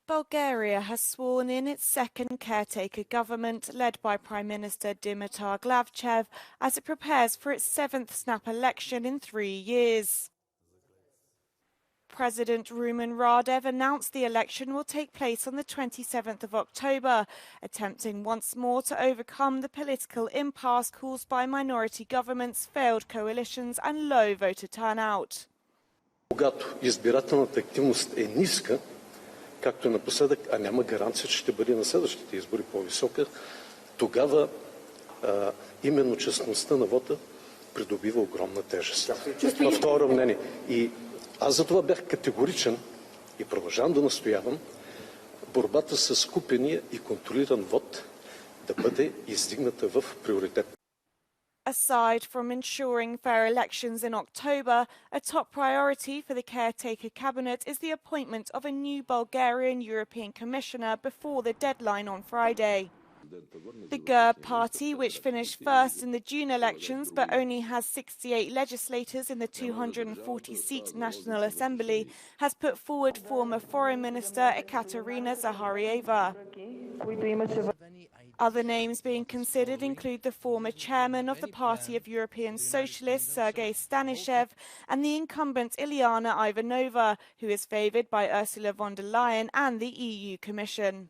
Bulgaria has sworn in its second caretaker government, led by Prime Minister Dimitar Glavchev, as it prepares for its seventh snap election in 3 years. President Rumen Radev announced the election will take place on the 27th of October, attempting once more to overcome the political impasse caused by minority governments, failed coalitions and low voter turnout. Когато избирателната активност е ниска, както напоследък, а няма гаранция, че ще бъде на следващите избори по-висока, тогава именно честността на вота придобива огромна тежест. В това уравнение. И аз за това бях категоричен и продължавам да настоявам борбата с купения и контролиран вод да бъде издигната в приоритет. Aside from ensuring fair elections in October, a top priority for the caretaker cabinet is the appointment of a new Bulgarian European Commissioner before the deadline on Friday. The GER party, which finished first in the June elections but only has 68 legislators in the 240-seat National Assembly, has put forward former Foreign Minister Ekaterina Zaharyeva. Other names being considered include the former chairman of the Party of European Socialists, Sergei Stanishev, and the incumbent Ilyana Ivanova, who is favoured by Ursula von der Leyen and the EU Commission.